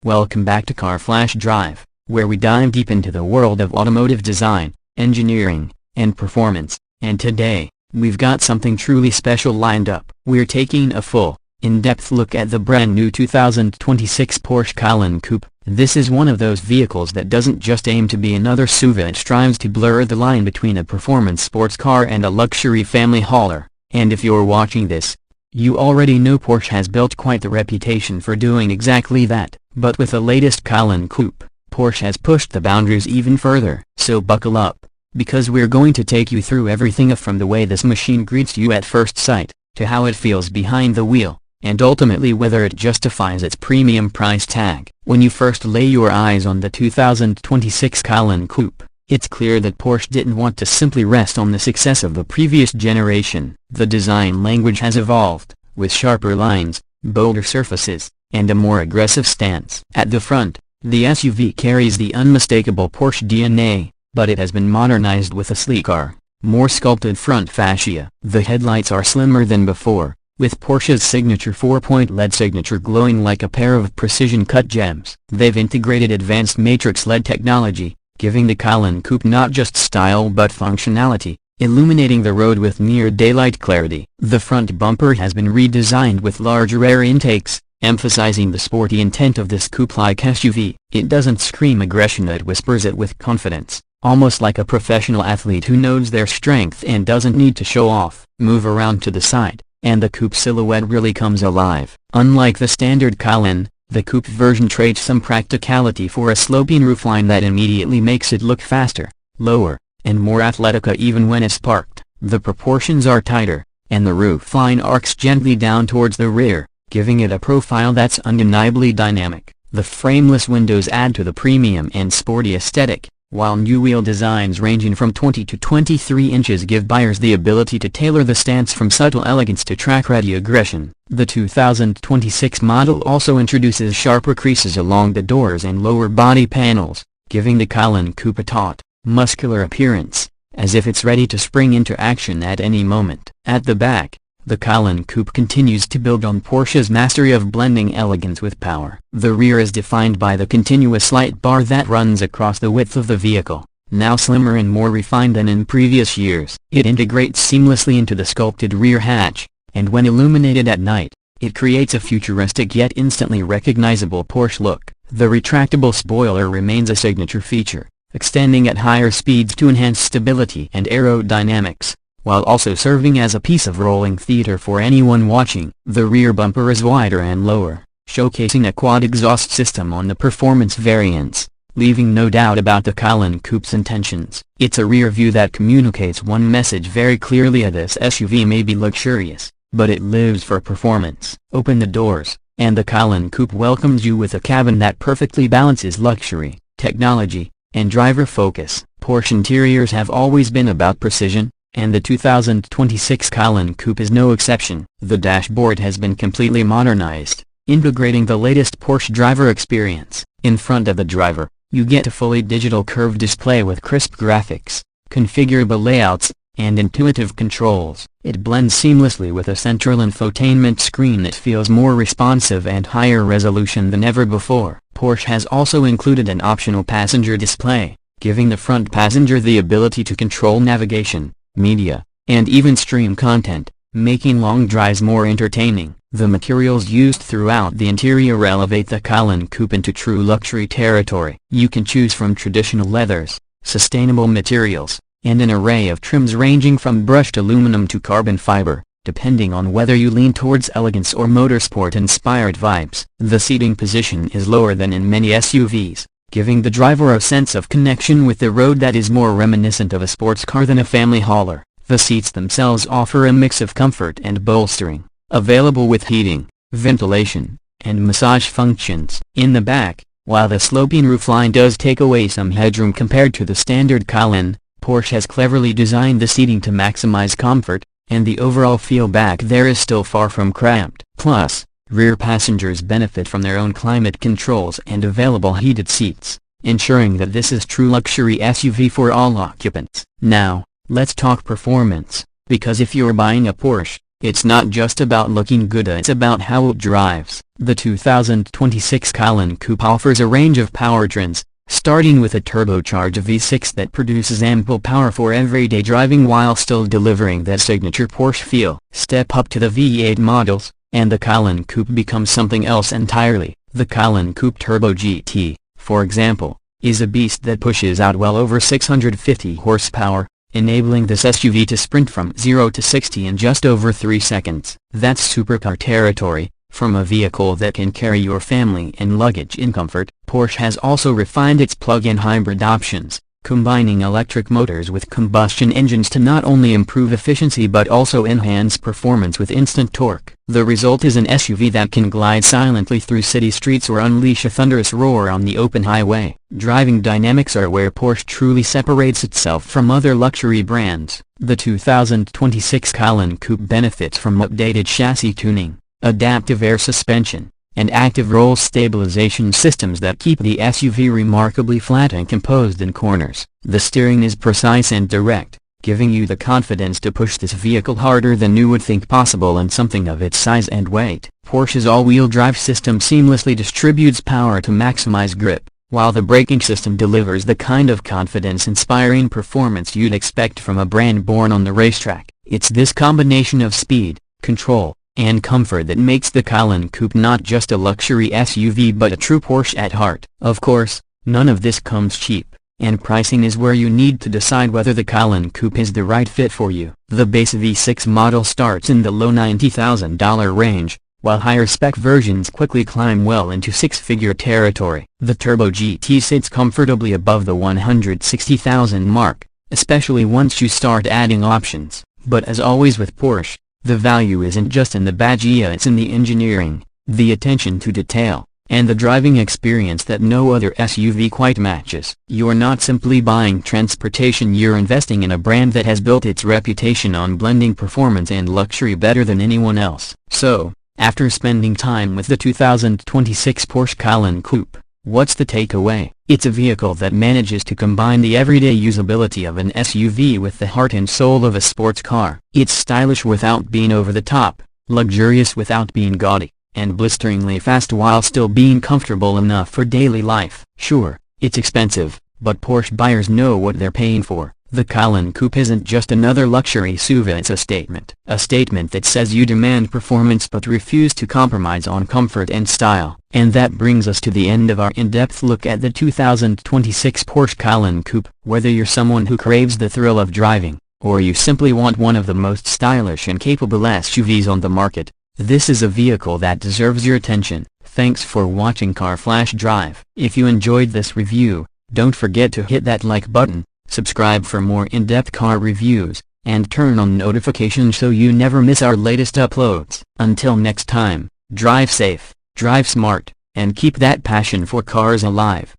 Welcome back to Car Flash Drive, where we dive deep into the world of automotive design, engineering, and performance, and today, we've got something truly special lined up. We're taking a full, in-depth look at the brand new 2026 Porsche Cayenne Coupe. This is one of those vehicles that doesn't just aim to be another SUV, it strives to blur the line between a performance sports car and a luxury family hauler. And if you're watching this, you already know Porsche has built quite the reputation for doing exactly that. But with the latest Cayenne Coupe, Porsche has pushed the boundaries even further. So buckle up, because we're going to take you through everything from the way this machine greets you at first sight, to how it feels behind the wheel, and ultimately whether it justifies its premium price tag. When you first lay your eyes on the 2026 Cayenne Coupe, it's clear that Porsche didn't want to simply rest on the success of the previous generation. The design language has evolved, with sharper lines, bolder surfaces, and a more aggressive stance. At the front, the SUV carries the unmistakable Porsche DNA, but it has been modernized with a sleeker, more sculpted front fascia. The headlights are slimmer than before, with Porsche's signature 4-point LED signature glowing like a pair of precision-cut gems. They've integrated advanced matrix LED technology, giving the Cayenne Coupe not just style but functionality, illuminating the road with near-daylight clarity. The front bumper has been redesigned with larger air intakes, emphasizing the sporty intent of this coupe-like SUV. It doesn't scream aggression, it whispers it with confidence, almost like a professional athlete who knows their strength and doesn't need to show off. Move around to the side, and the coupe silhouette really comes alive. Unlike the standard Cayenne, the coupe version trades some practicality for a sloping roofline that immediately makes it look faster, lower, and more athletic even when it's parked. The proportions are tighter, and the roofline arcs gently down towards the rear, giving it a profile that's undeniably dynamic. The frameless windows add to the premium and sporty aesthetic, while new wheel designs ranging from 20 to 23 inches give buyers the ability to tailor the stance from subtle elegance to track-ready aggression. The 2026 model also introduces sharper creases along the doors and lower body panels, giving the Cayenne Coupe a taut, muscular appearance, as if it's ready to spring into action at any moment. At the back, the Cayenne Coupe continues to build on Porsche's mastery of blending elegance with power. The rear is defined by the continuous light bar that runs across the width of the vehicle, now slimmer and more refined than in previous years. It integrates seamlessly into the sculpted rear hatch, and when illuminated at night, it creates a futuristic yet instantly recognizable Porsche look. The retractable spoiler remains a signature feature, extending at higher speeds to enhance stability and aerodynamics, while also serving as a piece of rolling theater for anyone watching. The rear bumper is wider and lower, showcasing a quad exhaust system on the performance variants, leaving no doubt about the Cayenne Coupe's intentions. It's a rear view that communicates one message very clearly: this SUV may be luxurious, but it lives for performance. Open the doors, and the Cayenne Coupe welcomes you with a cabin that perfectly balances luxury, technology, and driver focus. Porsche interiors have always been about precision, and the 2026 Cayenne Coupe is no exception. The dashboard has been completely modernized, integrating the latest Porsche driver experience. In front of the driver, you get a fully digital curved display with crisp graphics, configurable layouts, and intuitive controls. It blends seamlessly with a central infotainment screen that feels more responsive and higher resolution than ever before. Porsche has also included an optional passenger display, giving the front passenger the ability to control navigation, media, and even stream content, making long drives more entertaining. The materials used throughout the interior elevate the Cayenne Coupe into true luxury territory. You can choose from traditional leathers, sustainable materials, and an array of trims ranging from brushed aluminum to carbon fiber, depending on whether you lean towards elegance or motorsport-inspired vibes. The seating position is lower than in many SUVs, giving the driver a sense of connection with the road that is more reminiscent of a sports car than a family hauler. The seats themselves offer a mix of comfort and bolstering, available with heating, ventilation, and massage functions. In the back, while the sloping roofline does take away some headroom compared to the standard Cayenne, Porsche has cleverly designed the seating to maximize comfort, and the overall feel back there is still far from cramped. Plus, rear passengers benefit from their own climate controls and available heated seats, ensuring that this is true luxury SUV for all occupants. Now, let's talk performance, because if you're buying a Porsche, It's not just about looking good, it's about how it drives. The 2026 Cayenne Coupe offers a range of powertrains, starting with a turbocharged V6 that produces ample power for everyday driving while still delivering that signature Porsche feel. Step up to the V8 models, and the Cayenne Coupe becomes something else entirely. The Cayenne Coupe Turbo GT, for example, is a beast that pushes out well over 650 horsepower, enabling this SUV to sprint from 0 to 60 in just over 3 seconds. That's supercar territory. From a vehicle that can carry your family and luggage in comfort, Porsche has also refined its plug-in hybrid options, combining electric motors with combustion engines to not only improve efficiency but also enhance performance with instant torque. The result is an SUV that can glide silently through city streets or unleash a thunderous roar on the open highway. Driving dynamics are where Porsche truly separates itself from other luxury brands. The 2026 Cayenne Coupe benefits from updated chassis tuning, adaptive air suspension, and active roll stabilization systems that keep the SUV remarkably flat and composed in corners. The steering is precise and direct, giving you the confidence to push this vehicle harder than you would think possible in something of its size and weight. Porsche's all-wheel drive system seamlessly distributes power to maximize grip, while the braking system delivers the kind of confidence-inspiring performance you'd expect from a brand born on the racetrack. It's this combination of speed, control, and comfort that makes the Cayenne Coupe not just a luxury SUV but a true Porsche at heart. Of course, none of this comes cheap, and pricing is where you need to decide whether the Cayenne Coupe is the right fit for you. The base V6 model starts in the low $90,000 range, while higher-spec versions quickly climb well into six-figure territory. The Turbo GT sits comfortably above the $160,000 mark, especially once you start adding options. But as always with Porsche, the value isn't just in the badge, it's in the engineering, the attention to detail, and the driving experience that no other SUV quite matches. You're not simply buying transportation, you're investing in a brand that has built its reputation on blending performance and luxury better than anyone else. So, after spending time with the 2026 Porsche Cayenne Coupe, what's the takeaway? It's a vehicle that manages to combine the everyday usability of an SUV with the heart and soul of a sports car. It's stylish without being over the top, luxurious without being gaudy, and blisteringly fast while still being comfortable enough for daily life. Sure, it's expensive, but Porsche buyers know what they're paying for. The Cayenne Coupe isn't just another luxury SUV, it's a statement. A statement that says you demand performance but refuse to compromise on comfort and style. And that brings us to the end of our in-depth look at the 2026 Porsche Cayenne Coupe. Whether you're someone who craves the thrill of driving, or you simply want one of the most stylish and capable SUVs on the market, this is a vehicle that deserves your attention. Thanks for watching Car Flash Drive. If you enjoyed this review, don't forget to hit that like button, subscribe for more in-depth car reviews, and turn on notifications so you never miss our latest uploads. Until next time, drive safe, drive smart, and keep that passion for cars alive.